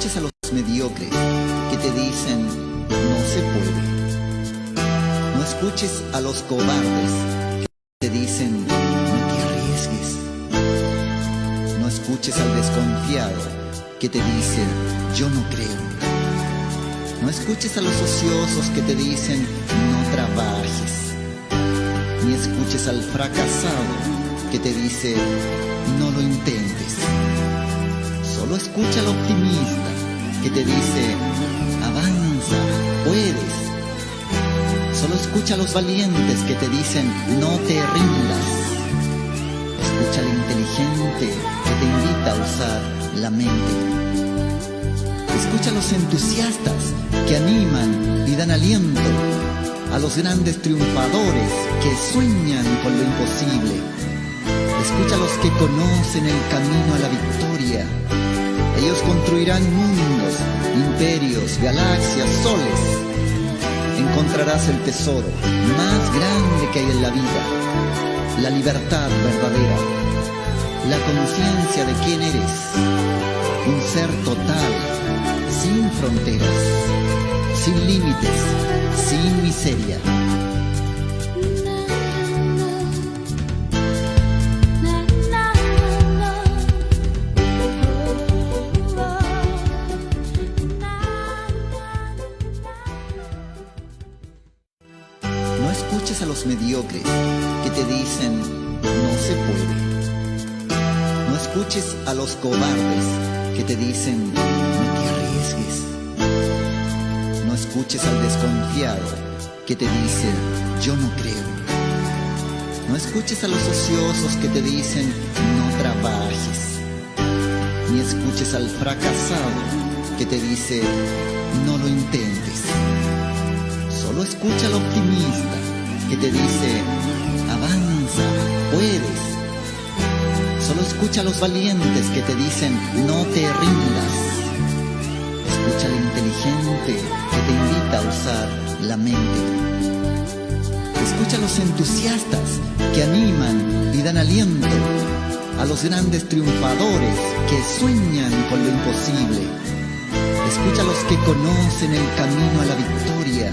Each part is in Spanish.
escuches a los mediocres que te dicen no se puede. No escuches a los cobardes que te dicen no te arriesgues. No escuches al desconfiado que te dice yo no creo. No escuches a los ociosos que te dicen no trabajes. Ni escuches al fracasado que te dice no lo intentes. Solo escucha al optimista que te dice avanza, puedes. Solo escucha a los valientes que te dicen no te rindas. Escucha al inteligente que te invita a usar la mente. Escucha a los entusiastas que animan y dan aliento, a los grandes triunfadores que sueñan con lo imposible. Escucha a los que conocen el camino a la victoria. Ellos construirán mundos, imperios, galaxias, soles. Encontrarás el tesoro más grande que hay en la vida, la libertad verdadera, la conciencia de quién eres, un ser total, sin fronteras, sin límites, sin miseria. No escuches a los mediocres que te dicen no se puede. No escuches a los cobardes que te dicen no te arriesgues. No escuches al desconfiado que te dice yo no creo. No escuches a los ociosos que te dicen no trabajes. Ni escuches al fracasado que te dice no lo intentes. Solo escucha al optimista que te dice avanza, puedes. Solo escucha a los valientes que te dicen no te rindas. Escucha al inteligente que te invita a usar la mente. Escucha a los entusiastas que animan y dan aliento, a los grandes triunfadores que sueñan con lo imposible. Escucha a los que conocen el camino a la victoria.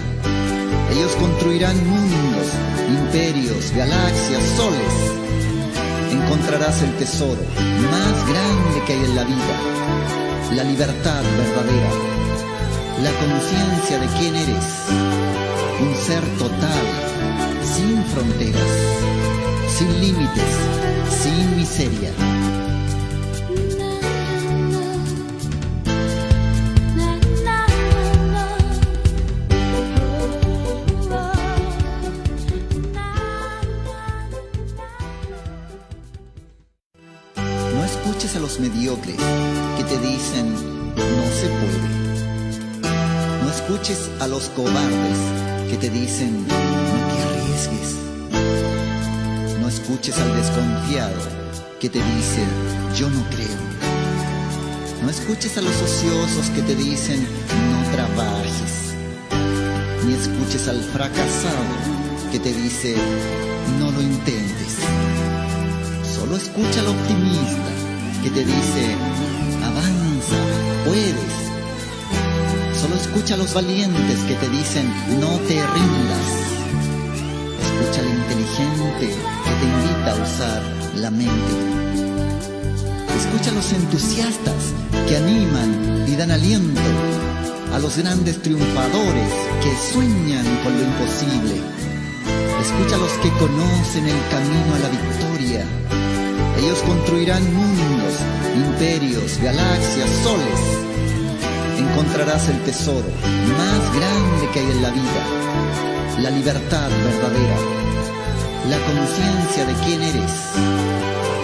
Ellos construirán mundos, imperios, galaxias, soles. Encontrarás el tesoro más grande que hay en la vida, la libertad verdadera, la conciencia de quién eres, un ser total, sin fronteras, sin límites, sin miseria. No escuches a los mediocres que te dicen no se puede. No escuches a los cobardes que te dicen no te arriesgues. No escuches al desconfiado que te dice yo no creo. No escuches a los ociosos que te dicen no trabajes. Ni escuches al fracasado que te dice no lo intentes. Solo escucha al optimista que te dice avanza, puedes. Solo escucha a los valientes que te dicen no te rindas. Escucha al inteligente que te invita a usar la mente. Escucha a los entusiastas que animan y dan aliento, a los grandes triunfadores que sueñan con lo imposible. Escucha a los que conocen el camino a la victoria. Ellos construirán mundos, imperios, galaxias, soles. Encontrarás el tesoro más grande que hay en la vida, la libertad verdadera, la conciencia de quién eres,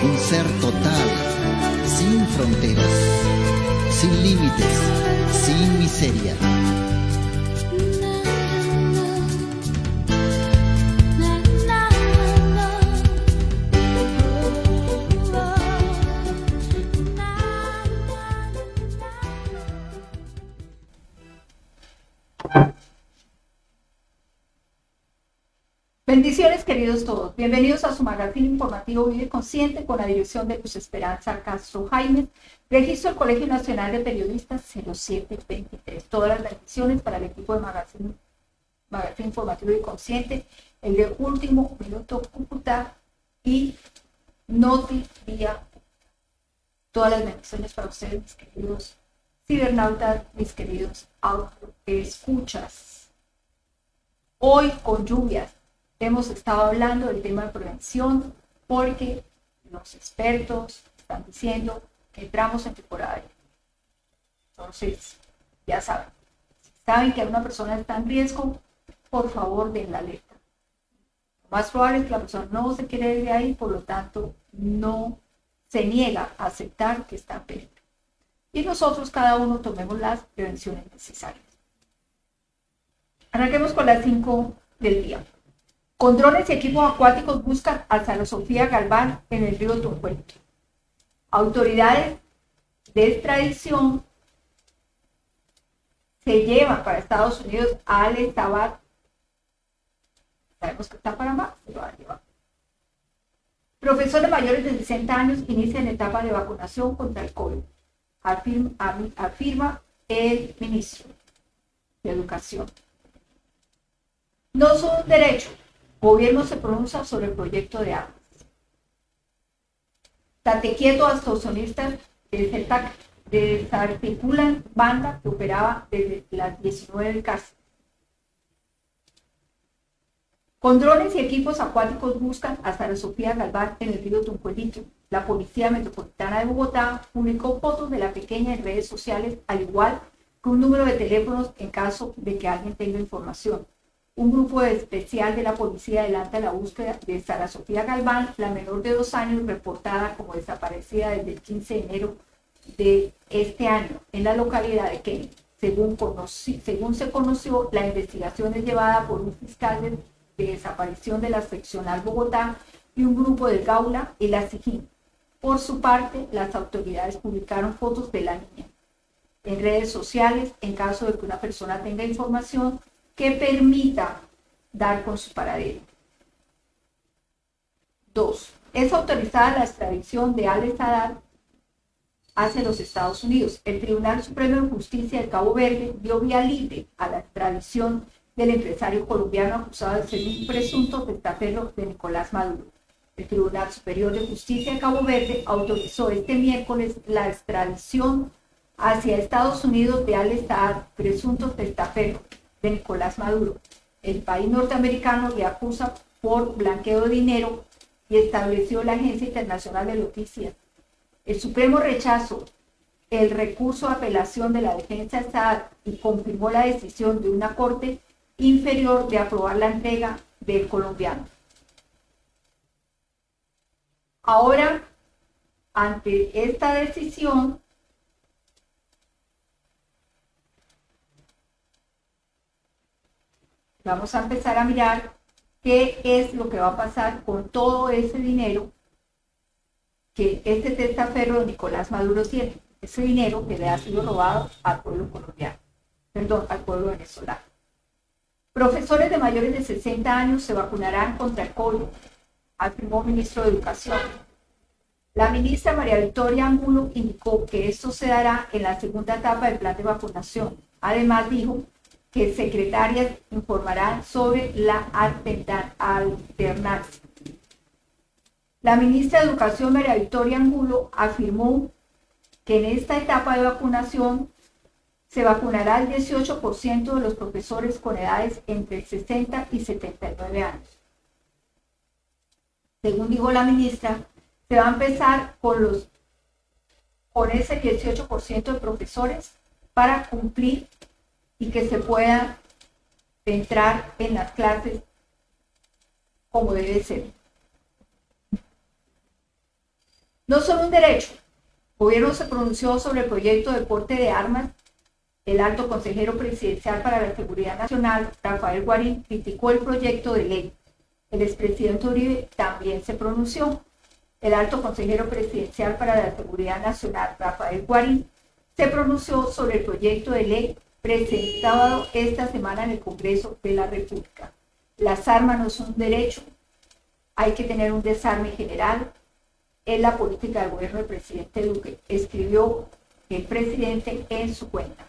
un ser total, sin fronteras, sin límites, sin miseria. Bendiciones, queridos todos. Bienvenidos a su magazine informativo Vive Consciente con la dirección de Luz Esperanza Castro Jaime. Registro del Colegio Nacional de Periodistas 0723. Todas las bendiciones para el equipo de magazine informativo Vive Consciente, el de Último Minuto Cúcuta y Noti Día. Todas las bendiciones para ustedes, mis queridos cibernautas, mis queridos escuchas. Hoy con lluvias. Hemos estado hablando del tema de prevención porque los expertos están diciendo que entramos en temporada de lluvia. Entonces, ya saben, si saben que una persona está en riesgo, por favor den la alerta. Lo más probable es que la persona no se quiere ir de ahí, por lo tanto, no se niega a aceptar que está en peligro. Y nosotros, cada uno, tomemos las prevenciones necesarias. Arranquemos con las 5 del día. Con drones y equipos acuáticos buscan a Sara Sofía Galván en el río Tunjuelo. Autoridades de extradición se llevan para Estados Unidos a Ale Tabar. Sabemos que está para más, se lo van a llevar. Profesores mayores de 60 años inician etapa de vacunación contra el COVID. Afirma el ministro de Educación. No son un derecho. Gobierno se pronuncia sobre el proyecto de armas. Tate quieto, asociacionistas del CETAC desarticulan banda que operaba desde las 19 del CAS. Con drones y equipos acuáticos buscan a Sara Sofía Galván en el río Tunjuelito. La Policía Metropolitana de Bogotá publicó fotos de la pequeña en redes sociales, al igual que un número de teléfonos en caso de que alguien tenga información. Un grupo especial de la policía adelanta la búsqueda de Sara Sofía Galván, la menor de 2 años, reportada como desaparecida desde el 15 de enero de este año en la localidad de Kennedy. Según se conoció, la investigación es llevada por un fiscal de desaparición de la seccional Bogotá y un grupo del Gaula y la SIGIN. Por su parte, las autoridades publicaron fotos de la niña en redes sociales en caso de que una persona tenga información que permita dar con su paradero. 2. Es autorizada la extradición de Ale Sadar hacia los Estados Unidos. El Tribunal Supremo de Justicia de Cabo Verde dio vía libre a la extradición del empresario colombiano acusado de ser un presunto testaferro de Nicolás Maduro. El Tribunal Superior de Justicia de Cabo Verde autorizó este miércoles la extradición hacia Estados Unidos de Ale Sadar, presunto testaferro de Nicolás Maduro. El país norteamericano le acusa por blanqueo de dinero y estableció la Agencia Internacional de Noticias. El Supremo rechazó el recurso de apelación de la defensa de Sadar y confirmó la decisión de una corte inferior de aprobar la entrega del colombiano. Ahora, ante esta decisión, vamos a empezar a mirar qué es lo que va a pasar con todo ese dinero que este testaferro de Nicolás Maduro tiene. Ese dinero que le ha sido robado al pueblo colombiano, al pueblo venezolano. Profesores de mayores de 60 años se vacunarán contra el COVID, afirmó el ministro de Educación. La ministra María Victoria Angulo indicó que esto se dará en la segunda etapa del plan de vacunación. Además dijo que secretarias informarán sobre la alternancia. La ministra de Educación, María Victoria Angulo, afirmó que en esta etapa de vacunación se vacunará el 18% de los profesores con edades entre 60 y 79 años. Según dijo la ministra, se va a empezar con ese 18% de profesores para cumplir y que se pueda entrar en las clases como debe ser. No son un derecho. El gobierno se pronunció sobre el proyecto de porte de armas. El alto consejero presidencial para la Seguridad Nacional, Rafael Guarín, criticó el proyecto de ley. El expresidente Uribe también se pronunció. El alto consejero presidencial para la Seguridad Nacional, Rafael Guarín, se pronunció sobre el proyecto de ley presentado esta semana en el Congreso de la República. Las armas no son un derecho, hay que tener un desarme general. Es la política del gobierno del presidente Duque, escribió el presidente en su cuenta.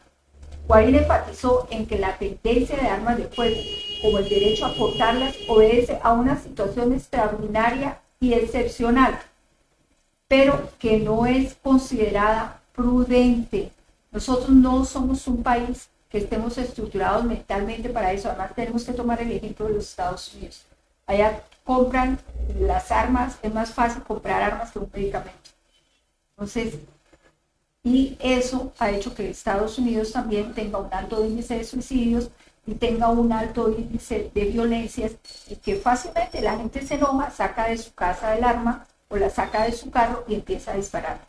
Guarín enfatizó en que la tendencia de armas de fuego, como el derecho a portarlas, obedece a una situación extraordinaria y excepcional, pero que no es considerada prudente. Nosotros no somos un país que estemos estructurados mentalmente para eso. Además, tenemos que tomar el ejemplo de los Estados Unidos. Allá compran las armas, es más fácil comprar armas que un medicamento. Entonces, y eso ha hecho que Estados Unidos también tenga un alto índice de suicidios y tenga un alto índice de violencias, y que fácilmente la gente se enoja, saca de su casa el arma o la saca de su carro y empieza a disparar.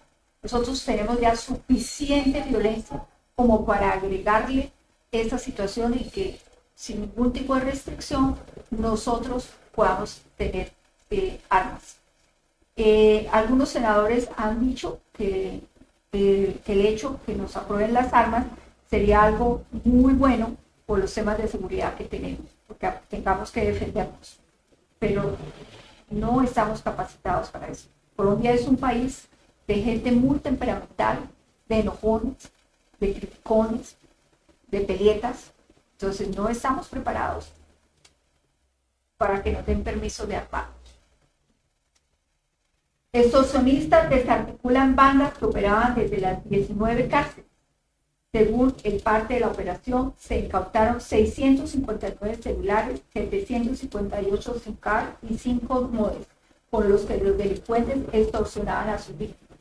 Nosotros tenemos ya suficiente violencia como para agregarle esta situación y que sin ningún tipo de restricción nosotros podamos tener armas. Algunos senadores han dicho que el hecho que nos aprueben las armas sería algo muy bueno por los temas de seguridad que tenemos, porque tengamos que defendernos, pero no estamos capacitados para eso. Colombia es un país de gente muy temperamental, de enojones, de criticones, de pelietas. Entonces no estamos preparados para que nos den permiso de armar. Extorsionistas desarticulan bandas que operaban desde las 19 cárceles. Según el parte de la operación, se incautaron 659 celulares, 758 SIM card y 5 modems, con los que los delincuentes extorsionaban a sus víctimas.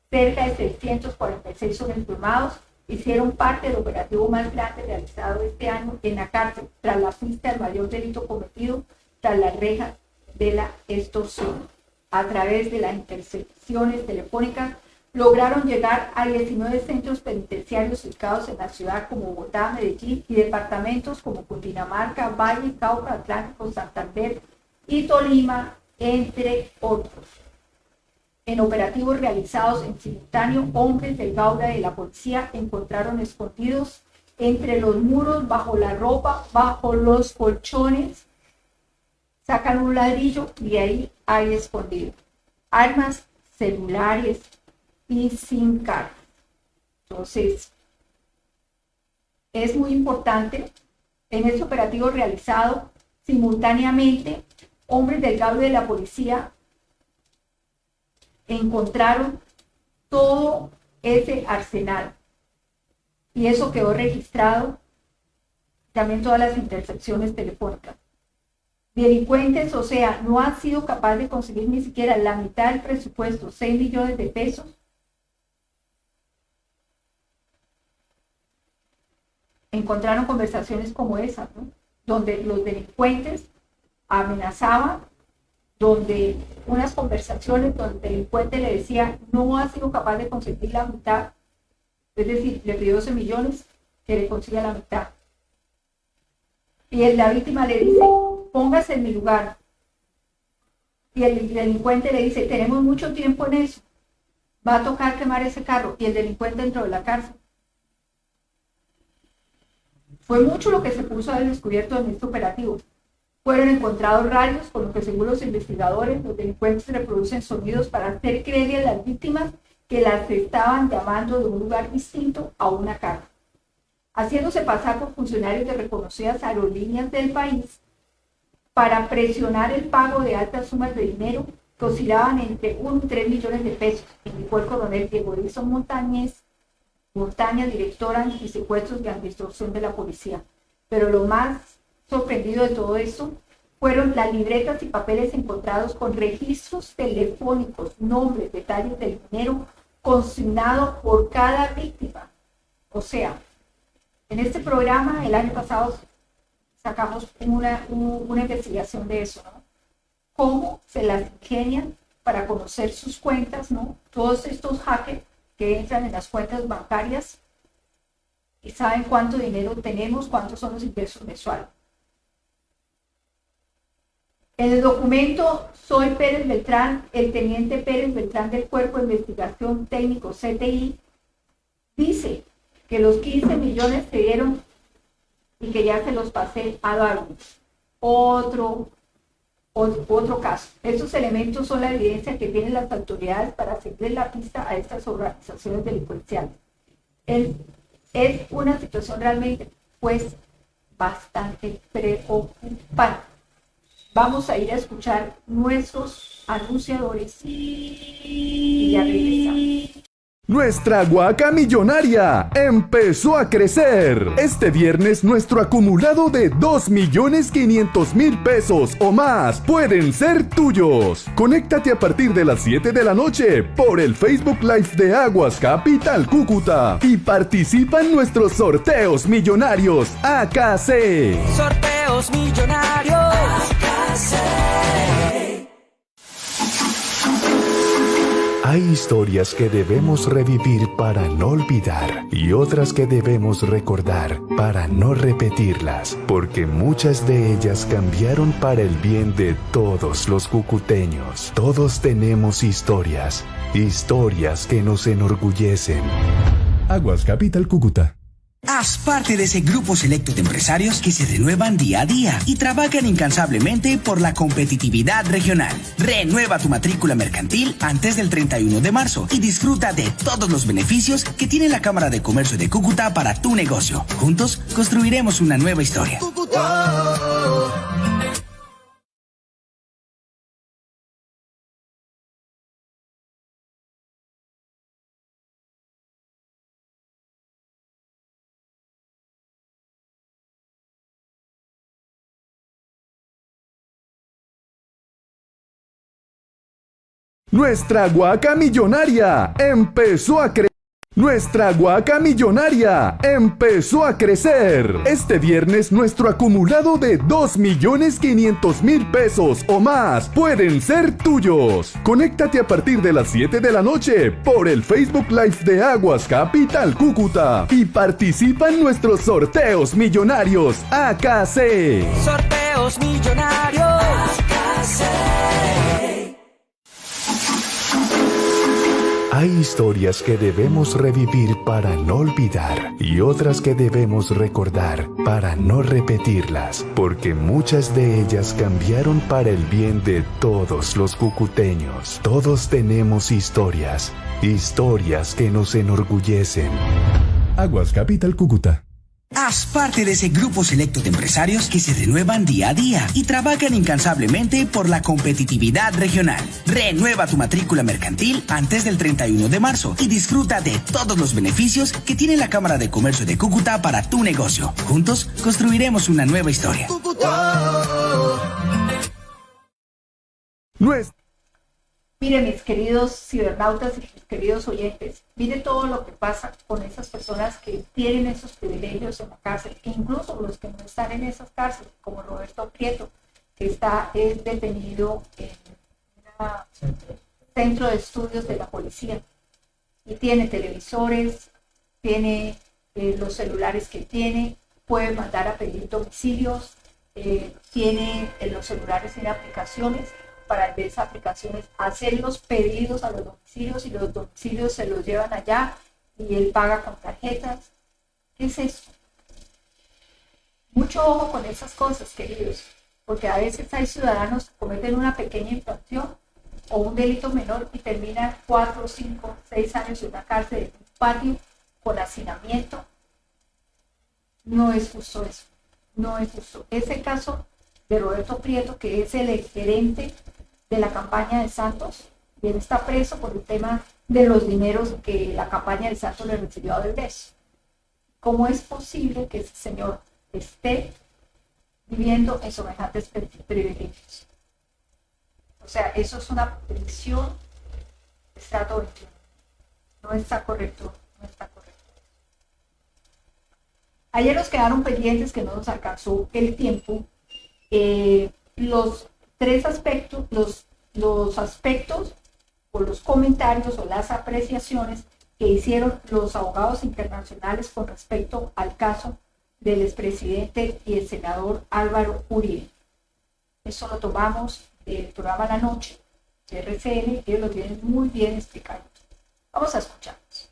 Cerca de 646 son emplumados, hicieron parte del operativo más grande realizado este año en la cárcel, tras la pista del mayor delito cometido tras la reja de la extorsión. A través de las intercepciones telefónicas, lograron llegar a 19 centros penitenciarios ubicados en la ciudad como Bogotá, Medellín y departamentos como Cundinamarca, Valle, Cauca, Atlántico, Santander y Tolima, entre otros. En operativos realizados en simultáneo, hombres del Gaula de la policía encontraron escondidos entre los muros, bajo la ropa, bajo los colchones, sacan un ladrillo y ahí hay escondido armas, celulares y SIM card. Entonces, es muy importante, en este operativo realizado simultáneamente, hombres del Gaula de la policía encontraron todo ese arsenal y eso quedó registrado, también todas las intercepciones telefónicas. Delincuentes, o sea, no han sido capaces de conseguir ni siquiera la mitad del presupuesto, 6 millones de pesos. Encontraron conversaciones como esa, ¿no? Donde los delincuentes amenazaban, donde unas conversaciones donde el delincuente le decía no ha sido capaz de conseguir la mitad, es decir, le pidió 12 millones, que le consiga la mitad. Y la víctima le dice, póngase en mi lugar. Y el delincuente le dice, tenemos mucho tiempo en eso, va a tocar quemar ese carro. Y el delincuente dentro de la cárcel. Fue mucho lo que se puso al descubierto en este operativo. Fueron encontrados radios con los que, según los investigadores, los delincuentes reproducen sonidos para hacer creer a las víctimas que las estaban llamando de un lugar distinto a una casa, haciéndose pasar por funcionarios de reconocidas aerolíneas del país para presionar el pago de altas sumas de dinero que oscilaban entre 1 y 3 millones de pesos, indicó el coronel Diego Edison Montaña, director antisecuestros y antiextorsión de la policía. Pero lo más sorprendido de todo esto fueron las libretas y papeles encontrados con registros telefónicos, nombres, detalles del dinero consignado por cada víctima. O sea, en este programa el año pasado sacamos una investigación de eso, ¿no? Cómo se las ingenian para conocer sus cuentas, ¿no? Todos estos hackers que entran en las cuentas bancarias y saben cuánto dinero tenemos, cuántos son los ingresos mensuales. En el documento Soy Pérez Beltrán, el teniente Pérez Beltrán del Cuerpo de Investigación Técnico CTI, dice que los 15 millones se dieron y que ya se los pasé a Darwin. otro caso. Estos elementos son la evidencia que tienen las autoridades para seguir la pista a estas organizaciones delincuenciales. Es una situación realmente, pues, bastante preocupante. Vamos a ir a escuchar nuestros anunciadores y ya regresamos. Nuestra Huaca Millonaria empezó a crecer. Este viernes nuestro acumulado de 2.500.000 pesos o más pueden ser tuyos. Conéctate a partir de las 7 de la noche por el Facebook Live de Aguas Capital Cúcuta y participa en nuestros sorteos millonarios AKC. Sorteos millonarios AKC. Hay historias que debemos revivir para no olvidar y otras que debemos recordar para no repetirlas, porque muchas de ellas cambiaron para el bien de todos los cucuteños. Todos tenemos historias que nos enorgullecen. Aguas Capital Cúcuta. Haz parte de ese grupo selecto de empresarios que se renuevan día a día y trabajan incansablemente por la competitividad regional. Renueva tu matrícula mercantil antes del 31 de marzo y disfruta de todos los beneficios que tiene la Cámara de Comercio de Cúcuta para tu negocio. Juntos construiremos una nueva historia. Nuestra Huaca Millonaria empezó a crecer. Nuestra Huaca Millonaria empezó a crecer. Este viernes nuestro acumulado de 2.500.000 pesos o más pueden ser tuyos. Conéctate a partir de las 7 de la noche por el Facebook Live de Aguas Capital Cúcuta y participa en nuestros sorteos millonarios AKC. Sorteos millonarios AKC. Hay historias que debemos revivir para no olvidar y otras que debemos recordar para no repetirlas, porque muchas de ellas cambiaron para el bien de todos los cucuteños. Todos tenemos historias que nos enorgullecen. Aguas Capital Cúcuta. Haz parte de ese grupo selecto de empresarios que se renuevan día a día y trabajan incansablemente por la competitividad regional. Renueva tu matrícula mercantil antes del 31 de marzo y disfruta de todos los beneficios que tiene la Cámara de Comercio de Cúcuta para tu negocio. Juntos construiremos una nueva historia. Mire, mis queridos cibernautas y mis queridos oyentes, mire todo lo que pasa con esas personas que tienen esos privilegios en la cárcel, e incluso los que no están en esas cárceles, como Roberto Prieto, que es detenido en un centro de estudios de la policía y tiene televisores, tiene los celulares que tiene, puede mandar a pedir domicilios, tiene los celulares sin aplicaciones, para ver esas aplicaciones, hacer los pedidos a los domicilios y los domicilios se los llevan allá y él paga con tarjetas. ¿Qué es eso? Mucho ojo con esas cosas, queridos, porque a veces hay ciudadanos que cometen una pequeña infracción o un delito menor y terminan 4, 5, 6 años en una cárcel, en un patio, con hacinamiento. No es justo eso, no es justo. Ese caso de Roberto Prieto, que es el gerente de la campaña de Santos, y él está preso por el tema de los dineros que la campaña de Santos le recibió a Odebrecht. ¿Cómo es posible que ese señor esté viviendo en semejantes privilegios? O sea, eso es una prisión de estrato 21. No está correcto, no está correcto. Ayer nos quedaron pendientes, que no nos alcanzó el tiempo, los tres aspectos, los aspectos o los comentarios o las apreciaciones que hicieron los abogados internacionales con respecto al caso del expresidente y el senador Álvaro Uribe. Eso lo tomamos del programa La Noche de RCN, que lo tienen muy bien explicado. Vamos a escucharlos.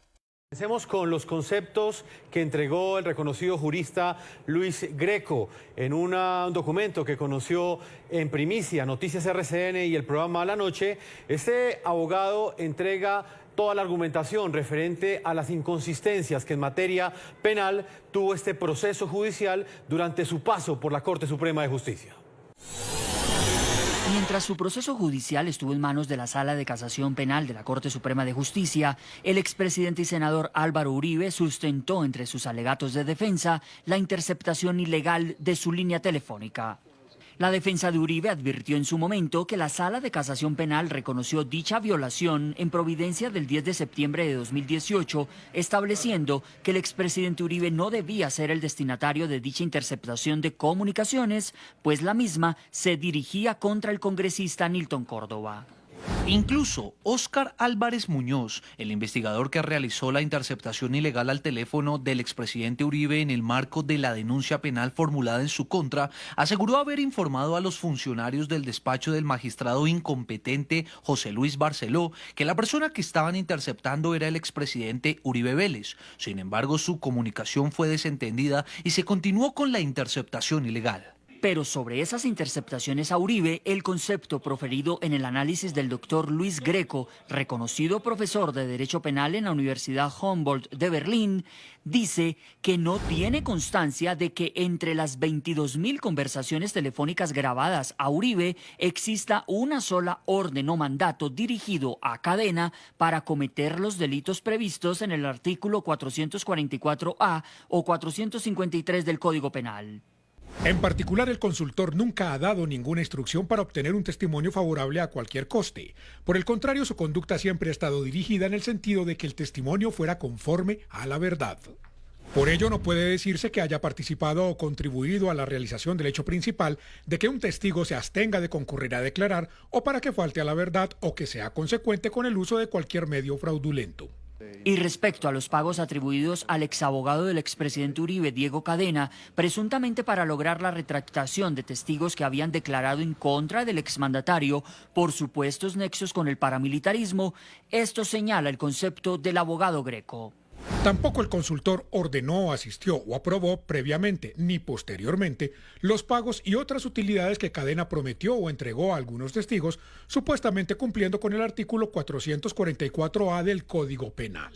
Comencemos con los conceptos que entregó el reconocido jurista Luis Greco en un documento que conoció en primicia Noticias RCN y el programa A la Noche. Este abogado entrega toda la argumentación referente a las inconsistencias que en materia penal tuvo este proceso judicial durante su paso por la Corte Suprema de Justicia. Mientras su proceso judicial estuvo en manos de la Sala de Casación Penal de la Corte Suprema de Justicia, el expresidente y senador Álvaro Uribe sustentó entre sus alegatos de defensa la interceptación ilegal de su línea telefónica. La defensa de Uribe advirtió en su momento que la Sala de Casación Penal reconoció dicha violación en providencia del 10 de septiembre de 2018, estableciendo que el expresidente Uribe no debía ser el destinatario de dicha interceptación de comunicaciones, pues la misma se dirigía contra el congresista Nilton Córdoba. Incluso Óscar Álvarez Muñoz, el investigador que realizó la interceptación ilegal al teléfono del expresidente Uribe en el marco de la denuncia penal formulada en su contra, aseguró haber informado a los funcionarios del despacho del magistrado incompetente José Luis Barceló que la persona que estaban interceptando era el expresidente Uribe Vélez. Sin embargo, su comunicación fue desentendida y se continuó con la interceptación ilegal. Pero sobre esas interceptaciones a Uribe, el concepto proferido en el análisis del doctor Luis Greco, reconocido profesor de Derecho Penal en la Universidad Humboldt de Berlín, dice que no tiene constancia de que entre las 22.000 conversaciones telefónicas grabadas a Uribe exista una sola orden o mandato dirigido a Cadena para cometer los delitos previstos en el artículo 444A o 453 del Código Penal. En particular, el consultor nunca ha dado ninguna instrucción para obtener un testimonio favorable a cualquier coste. Por el contrario, su conducta siempre ha estado dirigida en el sentido de que el testimonio fuera conforme a la verdad. Por ello, no puede decirse que haya participado o contribuido a la realización del hecho principal de que un testigo se abstenga de concurrir a declarar o para que falte a la verdad o que sea consecuente con el uso de cualquier medio fraudulento. Y respecto a los pagos atribuidos al exabogado del expresidente Uribe, Diego Cadena, presuntamente para lograr la retractación de testigos que habían declarado en contra del exmandatario por supuestos nexos con el paramilitarismo, esto señala el concepto del abogado Greco. Tampoco el consultor ordenó, asistió o aprobó previamente ni posteriormente los pagos y otras utilidades que Cadena prometió o entregó a algunos testigos, supuestamente cumpliendo con el artículo 444A del Código Penal.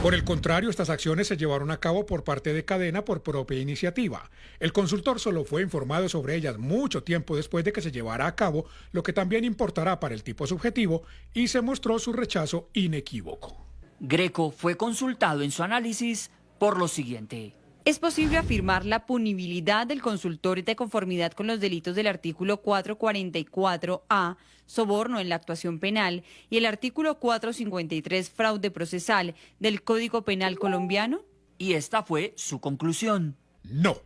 Por el contrario, estas acciones se llevaron a cabo por parte de Cadena por propia iniciativa. El consultor solo fue informado sobre ellas mucho tiempo después de que se llevara a cabo, lo que también importará para el tipo subjetivo, y se mostró su rechazo inequívoco. Greco fue consultado en su análisis por lo siguiente. ¿Es posible afirmar la punibilidad del consultor de conformidad con los delitos del artículo 444A, soborno en la actuación penal, y el artículo 453, fraude procesal, del Código Penal colombiano? Y esta fue su conclusión. No.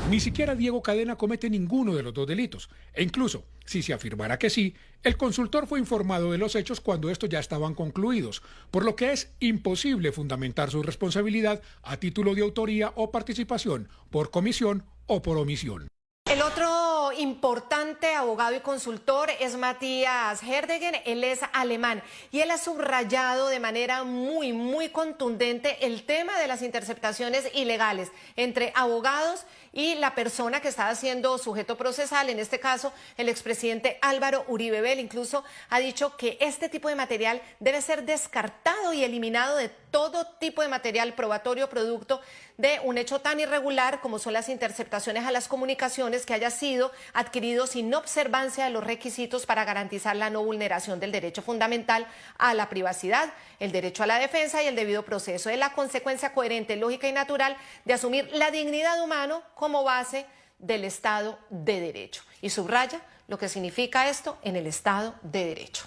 Ni siquiera Diego Cadena comete ninguno de los dos delitos. E incluso, si se afirmara que sí, el consultor fue informado de los hechos cuando estos ya estaban concluidos, por lo que es imposible fundamentar su responsabilidad a título de autoría o participación, por comisión o por omisión. El otro importante abogado y consultor es Matías Herdegen. Él es alemán y él ha subrayado de manera muy contundente el tema de las interceptaciones ilegales entre abogados y la persona que estaba siendo sujeto procesal, en este caso el expresidente Álvaro Uribe Vélez. Incluso ha dicho que este tipo de material debe ser descartado y eliminado de todo tipo de material probatorio producto de un hecho tan irregular como son las interceptaciones a las comunicaciones que haya sido adquirido sin observancia de los requisitos para garantizar la no vulneración del derecho fundamental a la privacidad, el derecho a la defensa y el debido proceso. Es la consecuencia coherente, lógica y natural de asumir la dignidad humana como base del Estado de Derecho. Y subraya lo que significa esto en el Estado de Derecho.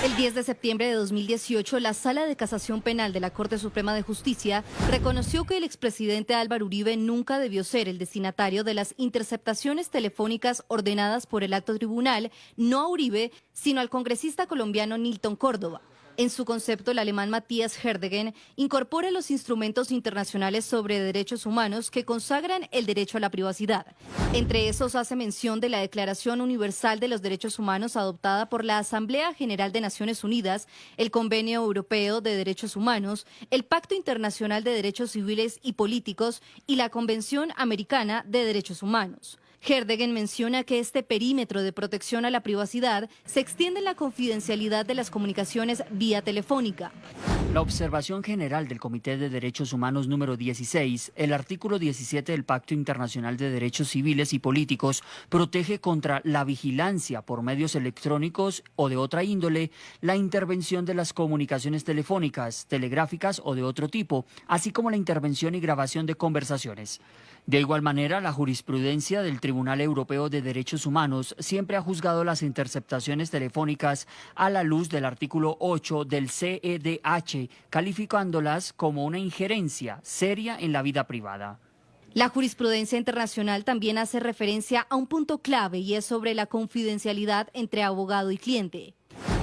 El 10 de septiembre de 2018, la Sala de Casación Penal de la Corte Suprema de Justicia reconoció que el expresidente Álvaro Uribe nunca debió ser el destinatario de las interceptaciones telefónicas ordenadas por el alto tribunal, no a Uribe, sino al congresista colombiano Nilton Córdoba. En su concepto, el alemán Matthias Herdegen incorpora los instrumentos internacionales sobre derechos humanos que consagran el derecho a la privacidad. Entre esos hace mención de la Declaración Universal de los Derechos Humanos adoptada por la Asamblea General de Naciones Unidas, el Convenio Europeo de Derechos Humanos, el Pacto Internacional de Derechos Civiles y Políticos y la Convención Americana de Derechos Humanos. Herdegen menciona que este perímetro de protección a la privacidad se extiende en la confidencialidad de las comunicaciones vía telefónica. La observación general del Comité de Derechos Humanos número 16, el artículo 17 del Pacto Internacional de Derechos Civiles y Políticos, protege contra la vigilancia por medios electrónicos o de otra índole, la intervención de las comunicaciones telefónicas, telegráficas o de otro tipo, así como la intervención y grabación de conversaciones. De igual manera, la jurisprudencia del Tribunal Europeo de Derechos Humanos siempre ha juzgado las interceptaciones telefónicas a la luz del artículo 8 del CEDH, calificándolas como una injerencia seria en la vida privada. La jurisprudencia internacional también hace referencia a un punto clave y es sobre la confidencialidad entre abogado y cliente.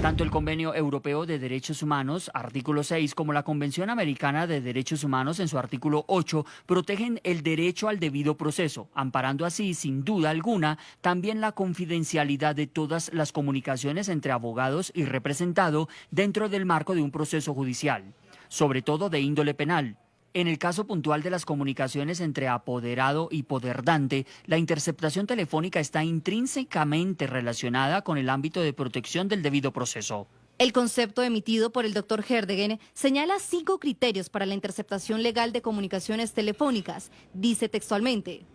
Tanto el Convenio Europeo de Derechos Humanos, artículo 6, como la Convención Americana de Derechos Humanos, en su artículo 8, protegen el derecho al debido proceso, amparando así, sin duda alguna, también la confidencialidad de todas las comunicaciones entre abogados y representado dentro del marco de un proceso judicial, sobre todo de índole penal. En el caso puntual de las comunicaciones entre apoderado y poderdante, la interceptación telefónica está intrínsecamente relacionada con el ámbito de protección del debido proceso. El concepto emitido por el Dr. Herdegen señala 5 criterios para la interceptación legal de comunicaciones telefónicas. Dice textualmente: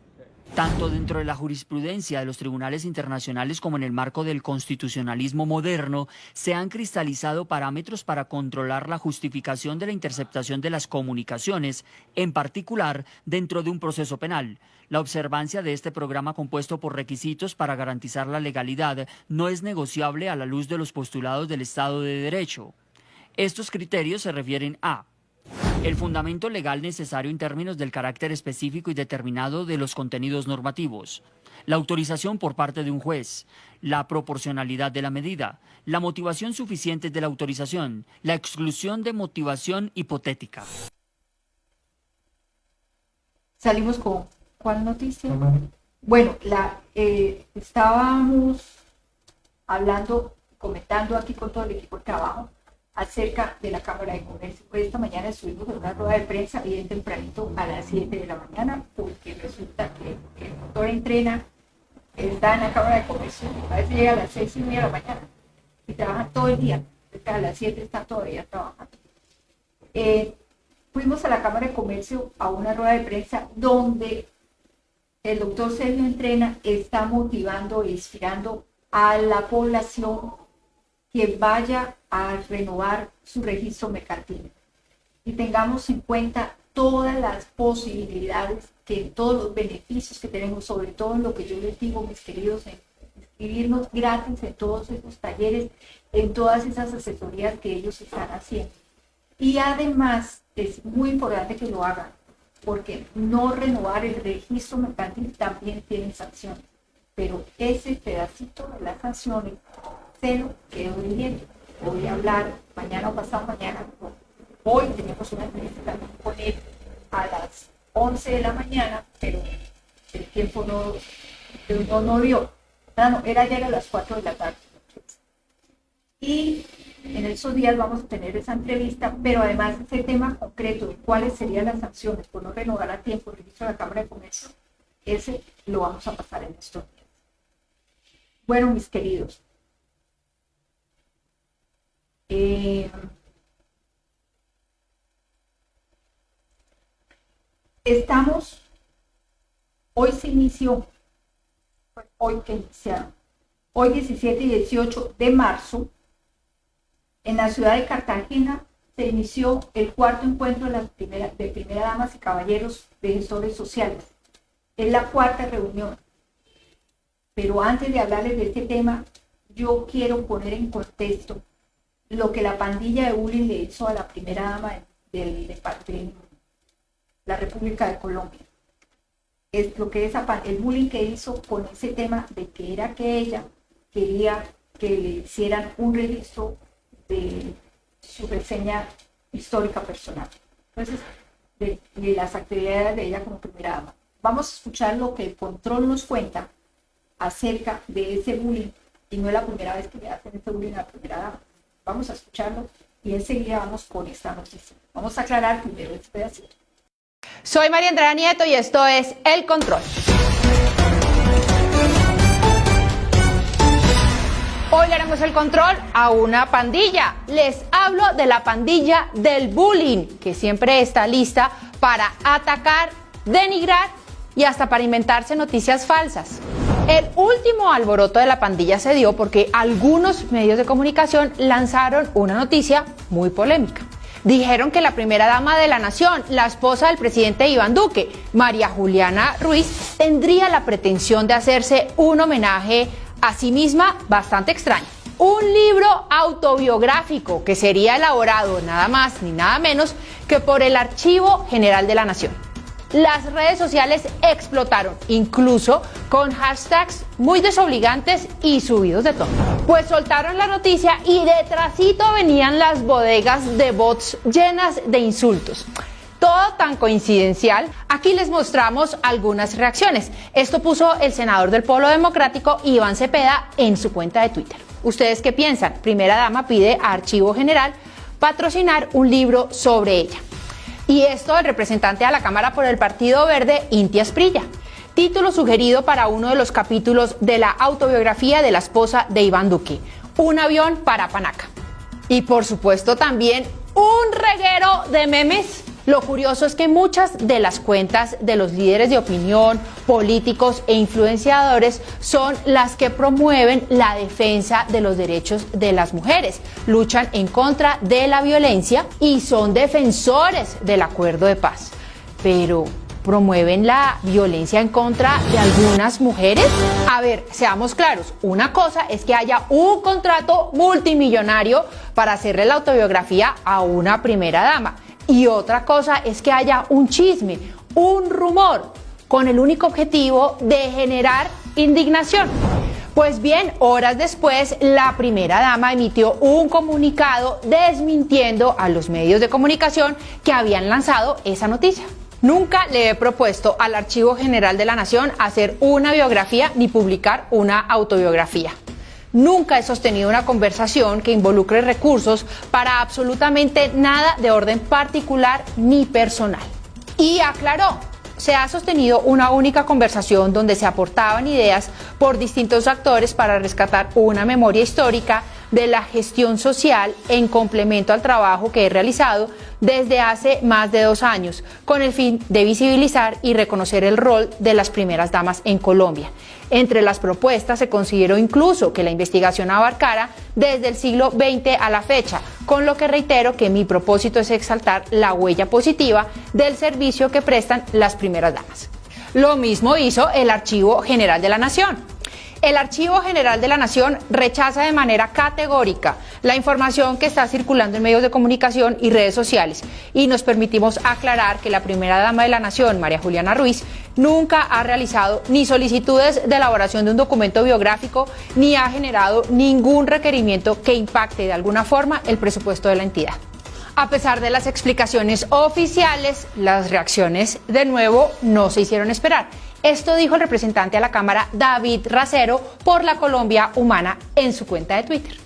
tanto dentro de la jurisprudencia de los tribunales internacionales como en el marco del constitucionalismo moderno, se han cristalizado parámetros para controlar la justificación de la interceptación de las comunicaciones, en particular dentro de un proceso penal. La observancia de este programa compuesto por requisitos para garantizar la legalidad no es negociable a la luz de los postulados del Estado de Derecho. Estos criterios se refieren a: el fundamento legal necesario en términos del carácter específico y determinado de los contenidos normativos, la autorización por parte de un juez, la proporcionalidad de la medida, la motivación suficiente de la autorización, la exclusión de motivación hipotética. Salimos con ¿cuál noticia? Bueno, estábamos hablando, comentando aquí con todo el equipo de trabajo acerca de la Cámara de Comercio. Esta mañana estuvimos en una rueda de prensa bien tempranito a las 7 de la mañana, porque resulta que el doctor Entrena está en la Cámara de Comercio, a veces llega a las 6:30 de la mañana y trabaja todo el día, a las 7 está todavía trabajando. Fuimos a la Cámara de Comercio a una rueda de prensa donde el doctor Sergio Entrena está motivando e inspirando a la población que vaya a renovar su registro mercantil y tengamos en cuenta todas las posibilidades, todos los beneficios que tenemos, sobre todo en lo que yo les digo, mis queridos, en inscribirnos gratis en todos esos talleres, en todas esas asesorías que ellos están haciendo. Y además es muy importante que lo hagan, porque no renovar el registro mercantil también tiene sanciones, pero ese pedacito de las sanciones se lo quedo viviendo. Voy a hablar mañana o pasado mañana. Hoy tenemos una entrevista también con él a las 11 de la mañana, pero el tiempo no dio. No, era ayer a las 4 de la tarde. Y en esos días vamos a tener esa entrevista, pero además ese tema concreto de cuáles serían las sanciones por no renovar a tiempo el registro de la Cámara de Comercio, ese lo vamos a pasar en estos días. Bueno, mis queridos, hoy se inició, hoy 17 y 18 de marzo, en la ciudad de Cartagena se inició el 4º encuentro de primera damas y caballeros de gestores sociales. Es la 4ª reunión. Pero antes de hablarles de este tema, yo quiero poner en contexto lo que la pandilla de bullying le hizo a la primera dama de la República de Colombia. Es lo que el bullying que hizo con ese tema de que era que ella quería que le hicieran un registro su reseña histórica personal. Entonces, de las actividades de ella como primera dama. Vamos a escuchar lo que el control nos cuenta acerca de ese bullying, y no es la primera vez que le hacen ese bullying a la primera dama. Vamos a escucharlo y enseguida vamos con esta noticia. Vamos a aclarar primero este pedacito. Soy María Andrea Nieto y esto es El Control. Hoy le haremos el control a una pandilla. Les hablo de la pandilla del bullying, que siempre está lista para atacar, denigrar y hasta para inventarse noticias falsas. El último alboroto de la pandilla se dio porque algunos medios de comunicación lanzaron una noticia muy polémica. Dijeron que la primera dama de la nación, la esposa del presidente Iván Duque, María Juliana Ruiz, tendría la pretensión de hacerse un homenaje a sí misma bastante extraño. Un libro autobiográfico que sería elaborado nada más ni nada menos que por el Archivo General de la Nación. Las redes sociales explotaron, incluso con hashtags muy desobligantes y subidos de tono. Pues soltaron la noticia y detrásito venían las bodegas de bots llenas de insultos. Todo tan coincidencial. Aquí les mostramos algunas reacciones. Esto puso el senador del Polo Democrático, Iván Cepeda, en su cuenta de Twitter. ¿Ustedes qué piensan? Primera dama pide a Archivo General patrocinar un libro sobre ella. Y esto el representante a la Cámara por el Partido Verde, Inti Asprilla. Título sugerido para uno de los capítulos de la autobiografía de la esposa de Iván Duque. Un avión para Panaca. Y por supuesto también un reguero de memes. Lo curioso es que muchas de las cuentas de los líderes de opinión, políticos e influenciadores son las que promueven la defensa de los derechos de las mujeres, luchan en contra de la violencia y son defensores del acuerdo de paz. Pero ¿promueven la violencia en contra de algunas mujeres? A ver, seamos claros, una cosa es que haya un contrato multimillonario para hacerle la autobiografía a una primera dama. Y otra cosa es que haya un chisme, un rumor, con el único objetivo de generar indignación. Pues bien, horas después, la primera dama emitió un comunicado desmintiendo a los medios de comunicación que habían lanzado esa noticia. Nunca le he propuesto al Archivo General de la Nación hacer una biografía ni publicar una autobiografía. Nunca he sostenido una conversación que involucre recursos para absolutamente nada de orden particular ni personal. Y aclaró, se ha sostenido una única conversación donde se aportaban ideas por distintos actores para rescatar una memoria histórica de la gestión social en complemento al trabajo que he realizado desde hace más de 2 años, con el fin de visibilizar y reconocer el rol de las primeras damas en Colombia. Entre las propuestas se consideró incluso que la investigación abarcara desde el siglo XX a la fecha, con lo que reitero que mi propósito es exaltar la huella positiva del servicio que prestan las primeras damas. Lo mismo hizo el Archivo General de la Nación. El Archivo General de la Nación rechaza de manera categórica la información que está circulando en medios de comunicación y redes sociales y nos permitimos aclarar que la primera dama de la Nación, María Juliana Ruiz, nunca ha realizado ni solicitudes de elaboración de un documento biográfico ni ha generado ningún requerimiento que impacte de alguna forma el presupuesto de la entidad. A pesar de las explicaciones oficiales, las reacciones de nuevo no se hicieron esperar. Esto dijo el representante a la Cámara, David Racero, por la Colombia Humana en su cuenta de Twitter.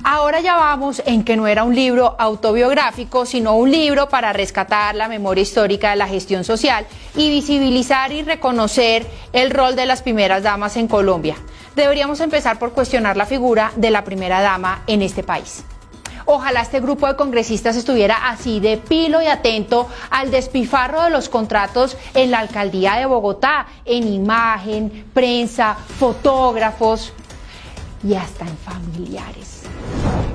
Ahora ya vamos en que no era un libro autobiográfico, sino un libro para rescatar la memoria histórica de la gestión social y visibilizar y reconocer el rol de las primeras damas en Colombia. Deberíamos empezar por cuestionar la figura de la primera dama en este país. Ojalá este grupo de congresistas estuviera así de pilo y atento al despilfarro de los contratos en la alcaldía de Bogotá, en imagen, prensa, fotógrafos y hasta en familiares.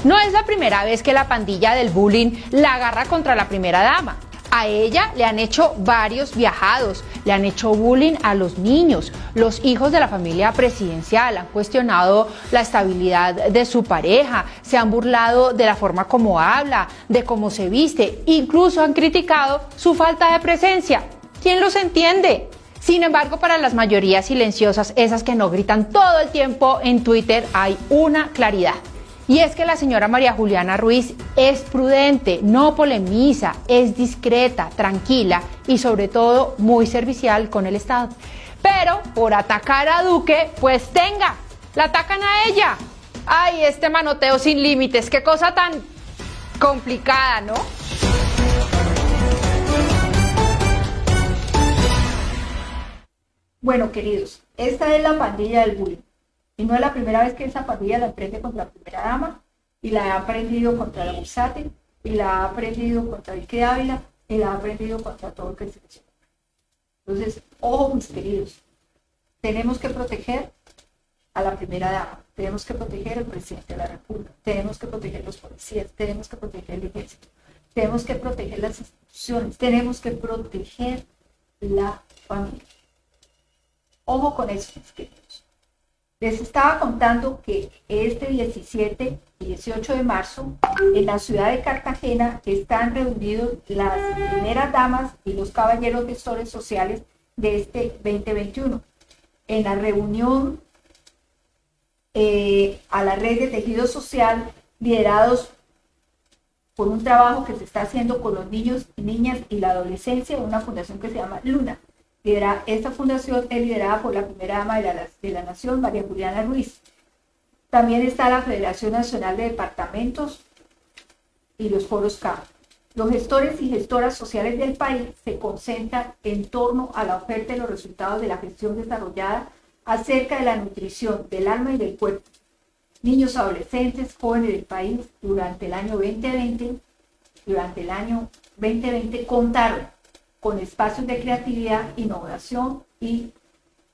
No es la primera vez que la pandilla del bullying la agarra contra la primera dama. A ella le han hecho varios viajados, le han hecho bullying a los niños. Los hijos de la familia presidencial han cuestionado la estabilidad de su pareja, se han burlado de la forma como habla, de cómo se viste, incluso han criticado su falta de presencia. ¿Quién los entiende? Sin embargo, para las mayorías silenciosas, esas que no gritan todo el tiempo en Twitter, hay una claridad. Y es que la señora María Juliana Ruiz es prudente, no polemiza, es discreta, tranquila y sobre todo muy servicial con el Estado. Pero por atacar a Duque, pues tenga, la atacan a ella. Ay, este manoteo sin límites, qué cosa tan complicada, ¿no? Bueno, queridos, esta es la pandilla del bullying. Y no es la primera vez que esa pandilla la emprende contra la primera dama, y la ha aprendido contra la Musate, y la ha aprendido contra Vicky Ávila, y la ha aprendido contra todo el que se menciona. Entonces, ojo, mis queridos, tenemos que proteger a la primera dama, tenemos que proteger al presidente de la República, tenemos que proteger a los policías, tenemos que proteger el ejército, tenemos que proteger las instituciones, tenemos que proteger la familia. Ojo con eso, mis queridos. Les estaba contando que este 17 y 18 de marzo en la ciudad de Cartagena están reunidos las primeras damas y los caballeros gestores sociales de este 2021. En la reunión a la red de tejido social liderados por un trabajo que se está haciendo con los niños y niñas y la adolescencia de una fundación que se llama Luna. Esta fundación es liderada por la primera dama de la nación, María Juliana Ruiz. También está la Federación Nacional de Departamentos y los foros CAP. Los gestores y gestoras sociales del país se concentran en torno a la oferta y los resultados de la gestión desarrollada acerca de la nutrición del alma y del cuerpo. Niños, adolescentes, jóvenes del país durante el año 2020 contaron con espacios de creatividad, innovación y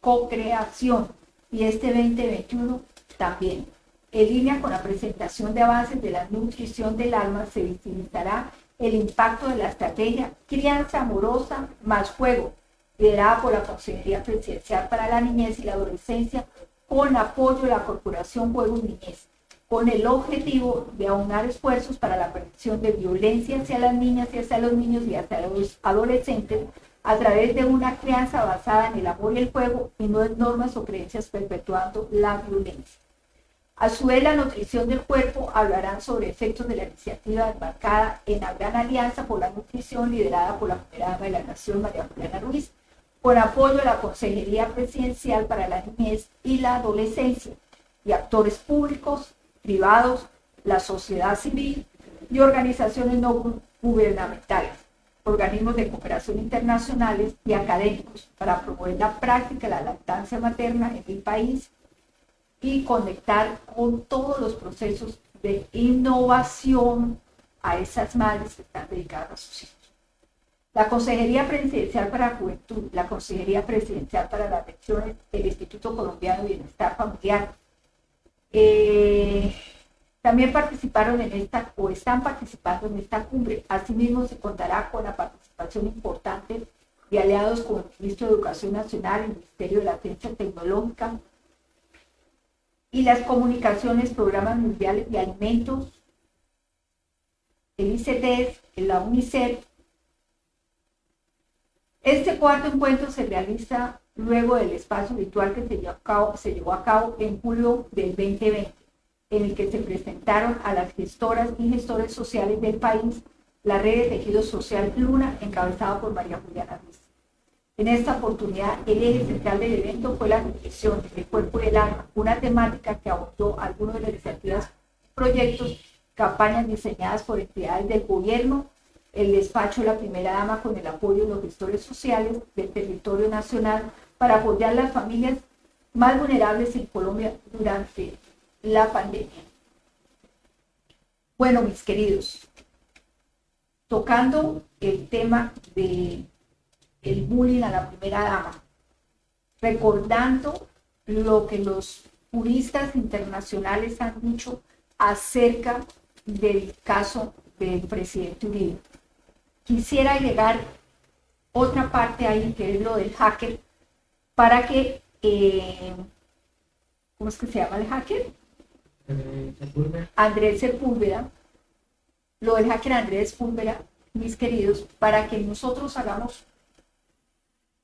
co-creación. Y este 2021 también. En línea con la presentación de avances de la nutrición del alma, se visibilizará el impacto de la estrategia Crianza Amorosa más Juego, liderada por la Consejería Presidencial para la Niñez y la Adolescencia, con apoyo de la Corporación Juegos Niñez, con el objetivo de aunar esfuerzos para la prevención de violencia hacia las niñas y hacia los niños y hacia los adolescentes a través de una crianza basada en el amor y el juego y no en normas o creencias perpetuando la violencia. A su vez, la nutrición del cuerpo hablarán sobre efectos de la iniciativa embarcada en la Gran Alianza por la Nutrición liderada por la primera dama de la Nación, María Juliana Ruiz, con apoyo de la Consejería Presidencial para la Niñez y la Adolescencia y actores públicos, privados, la sociedad civil y organizaciones no gubernamentales, organismos de cooperación internacionales y académicos para promover la práctica de la lactancia materna en el país y conectar con todos los procesos de innovación a esas madres que están dedicadas a sus hijos. La Consejería Presidencial para la Juventud, la Consejería Presidencial para las Pensiones, el Instituto Colombiano de Bienestar Familiar, también participaron en esta o están participando en esta cumbre. Asimismo, se contará con la participación importante de aliados como el Ministro de Educación Nacional, el Ministerio de la Ciencia Tecnológica y las Comunicaciones, Programas Mundiales de Alimentos, el ICETES, la UNICEF. Este cuarto encuentro se realiza luego del espacio virtual que se llevó a cabo en julio del 2020, en el que se presentaron a las gestoras y gestores sociales del país la red de tejido social Luna, encabezada por María Juliana Ruiz. En esta oportunidad, el eje central del evento fue la nutrición del cuerpo y del alma, una temática que abordó algunos de las iniciativas, proyectos, campañas diseñadas por entidades del gobierno, el despacho de la primera dama con el apoyo de los gestores sociales del territorio nacional para apoyar a las familias más vulnerables en Colombia durante la pandemia. Bueno, mis queridos, tocando el tema del bullying a la primera dama, recordando lo que los juristas internacionales han dicho acerca del caso del presidente Uribe. Quisiera agregar otra parte ahí, que es lo del hacker, para que, ¿cómo es que se llama el hacker? Andrés Sepúlveda, lo del hacker Andrés Sepúlveda, mis queridos, para que nosotros hagamos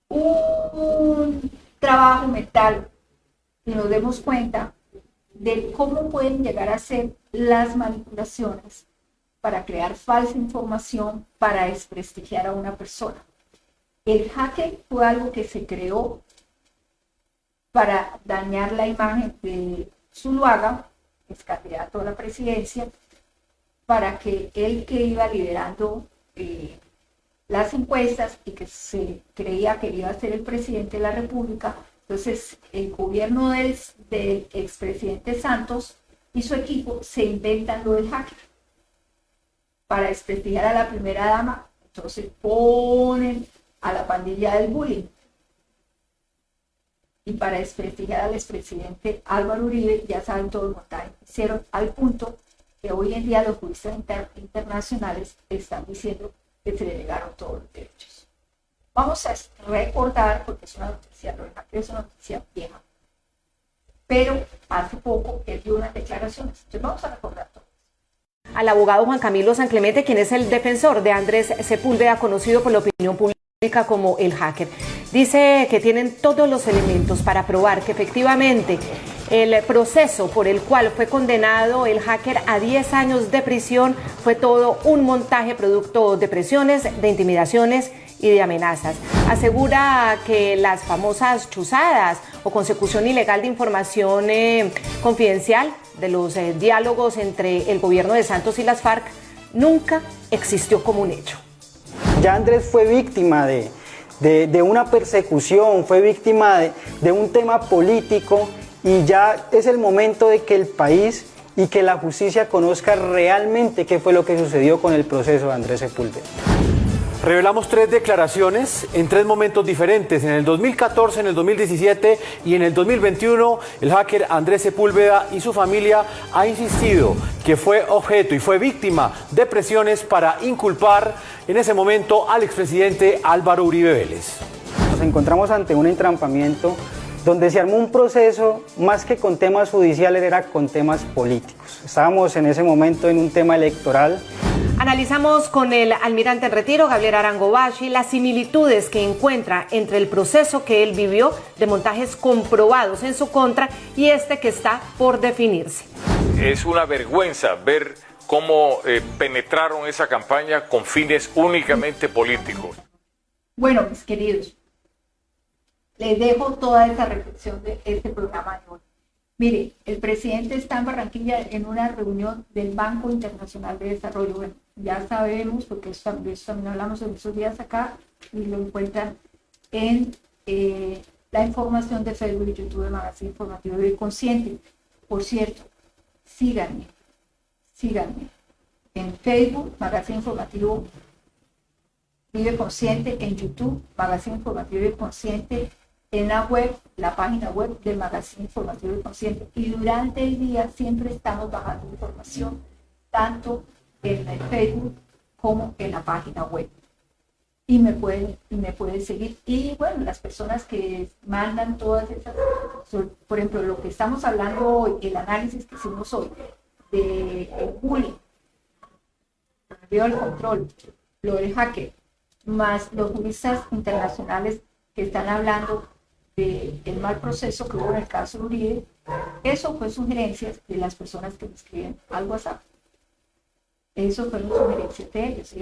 un trabajo mental y nos demos cuenta de cómo pueden llegar a ser las manipulaciones para crear falsa información, para desprestigiar a una persona. El hacker fue algo que se creó para dañar la imagen de Zuluaga, que es candidato a la presidencia, para que él, que iba liderando las encuestas y que se creía que iba a ser el presidente de la República, entonces el gobierno del expresidente Santos y su equipo se inventan lo del hacker para desprestigiar a la primera dama. Entonces ponen a la pandilla del bullying, y para desprestigiar al expresidente Álvaro Uribe, ya saben todo el montaje que hicieron, al punto que hoy en día los juristas internacionales están diciendo que se le negaron todos los derechos. Vamos a recordar, porque es una noticia, es una noticia vieja, pero hace poco él dio unas declaraciones, entonces vamos a recordar todo. Al abogado Juan Camilo San Clemente, quien es el defensor de Andrés Sepúlveda, conocido por la opinión pública como el hacker. Dice que tienen todos los elementos para probar que efectivamente el proceso por el cual fue condenado el hacker a 10 años de prisión fue todo un montaje producto de presiones, de intimidaciones y de amenazas. Asegura que las famosas chuzadas o consecución ilegal de información confidencial de los diálogos entre el gobierno de Santos y las FARC nunca existió como un hecho. Ya Andrés fue víctima de una persecución, fue víctima de un tema político, y ya es el momento de que el país y que la justicia conozca realmente qué fue lo que sucedió con el proceso de Andrés Sepúlveda. Revelamos 3 declaraciones en 3 momentos diferentes. En el 2014, en el 2017 y en el 2021, el hacker Andrés Sepúlveda y su familia ha insistido que fue objeto y fue víctima de presiones para inculpar en ese momento al expresidente Álvaro Uribe Vélez. Nos encontramos ante un entrampamiento donde se armó un proceso más que con temas judiciales, era con temas políticos. Estábamos en ese momento en un tema electoral. Analizamos con el almirante en retiro, Gabriel Arango Bashi, las similitudes que encuentra entre el proceso que él vivió de montajes comprobados en su contra y este que está por definirse. Es una vergüenza ver cómo penetraron esa campaña con fines únicamente políticos. Bueno, mis queridos, les dejo toda esa reflexión de este programa de hoy. Mire, el presidente está en Barranquilla en una reunión del Banco Internacional de Desarrollo. Bueno, ya sabemos, porque eso también hablamos en esos días acá, y lo encuentran en la información de Facebook y YouTube de Magazine Informativo Vive Consciente. Por cierto, síganme en Facebook, Magazine Informativo Vive Consciente, en YouTube, Magazine Informativo Vive Consciente, en la web, la página web del Magazine Informativo Vive Consciente, y durante el día siempre estamos bajando información, tanto en el Facebook como en la página web. Y me pueden seguir. Y bueno, las personas que mandan todas esas, por ejemplo, lo que estamos hablando hoy, el análisis que hicimos hoy, de el bullying, el control, lo del hacker, más los juristas internacionales que están hablando del mal proceso que hubo en el caso de Uribe, eso fue sugerencias de las personas que me escriben al WhatsApp. Eso fueron sugerencias de ellos.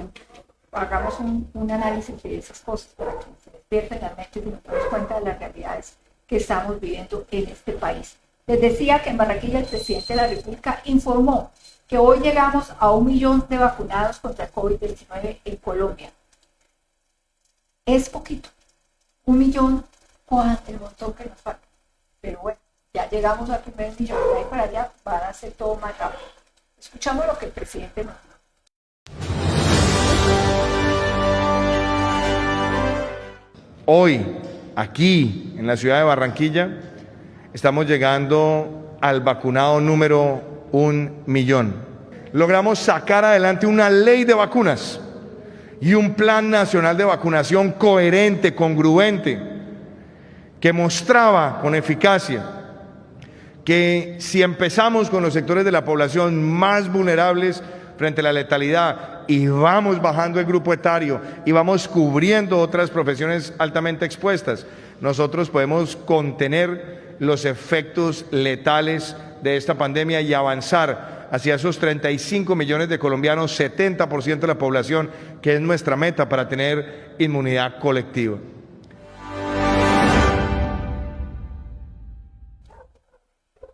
Hagamos un análisis de esas cosas para que se despierten la mente y nos demos cuenta de las realidades que estamos viviendo en este país. Les decía que en Barranquilla el presidente de la República informó que hoy llegamos a 1 millón de vacunados contra COVID-19 en Colombia. Es poquito. 1 millón, cojan el montón que nos falta. Pero bueno, ya llegamos al primer millón, de ahí para allá van a ser todo más rápido. Escuchamos lo que el presidente nos dijo. Hoy, aquí en la ciudad de Barranquilla, estamos llegando al vacunado número 1 millón. Logramos sacar adelante una ley de vacunas y un plan nacional de vacunación coherente, congruente, que mostraba con eficacia que si empezamos con los sectores de la población más vulnerables frente a la letalidad y vamos bajando el grupo etario y vamos cubriendo otras profesiones altamente expuestas, nosotros podemos contener los efectos letales de esta pandemia y avanzar hacia esos 35 millones de colombianos, 70% de la población, que es nuestra meta para tener inmunidad colectiva.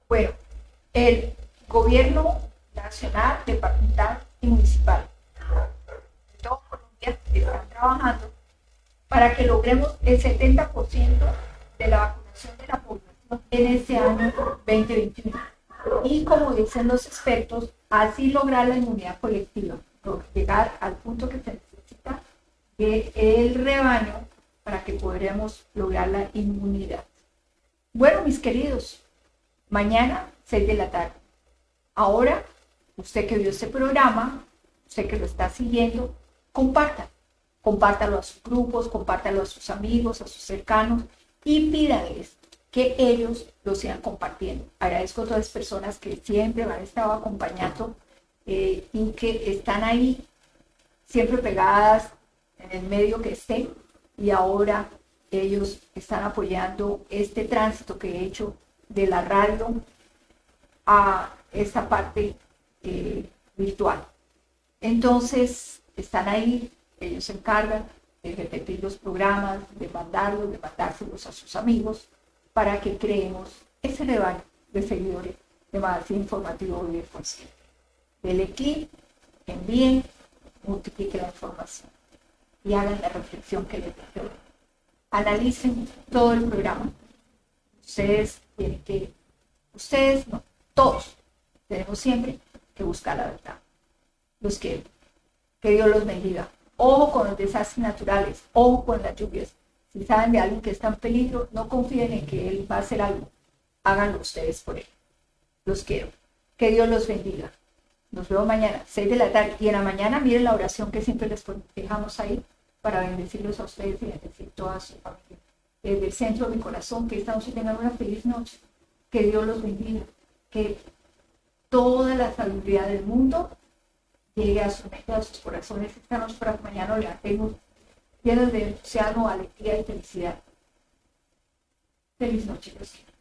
Bueno, el gobierno nacional, departamental y municipal de todo Colombia están trabajando para que logremos el 70% de la vacunación de la población en este año 2021. Y como dicen los expertos, así lograr la inmunidad colectiva, llegar al punto que se necesita del rebaño para que podamos lograr la inmunidad. Bueno, mis queridos, mañana 6 de la tarde. Ahora, usted que vio este programa, usted que lo está siguiendo, compártalo a sus grupos, compártalo a sus amigos, a sus cercanos y pídales que ellos lo sigan compartiendo. Agradezco a todas las personas que siempre me han estado acompañando y que están ahí, siempre pegadas en el medio que estén, y ahora ellos están apoyando este tránsito que he hecho de la radio a esta parte virtual. Entonces, están ahí, ellos se encargan de repetir los programas, de mandarlos, de mandárselos a sus amigos, para que creemos ese rebaño de seguidores de Magazine Informativo Vive Consciente. Denle clic, envíen, multipliquen la información y hagan la reflexión que les dije hoy. Analicen todo el programa. Todos tenemos siempre que buscar la verdad. Los quiero. Que Dios los bendiga. Ojo con los desastres naturales, ojo con las lluvias. Si saben de alguien que está en peligro, no confíen en que él va a hacer algo. Háganlo ustedes por él. Los quiero. Que Dios los bendiga. Nos vemos mañana, 6 de la tarde. Y en la mañana miren la oración que siempre les dejamos ahí para bendecirlos a ustedes y bendecir toda su familia. Desde el centro de mi corazón, que esta noche tengan una feliz noche. Que Dios los bendiga. Que toda la sabiduría del mundo llegue a su mente, a sus corazones. Esta noche para que mañana lo levantemos llenos de entusiasmo, alegría y felicidad. Feliz noche, los quiero.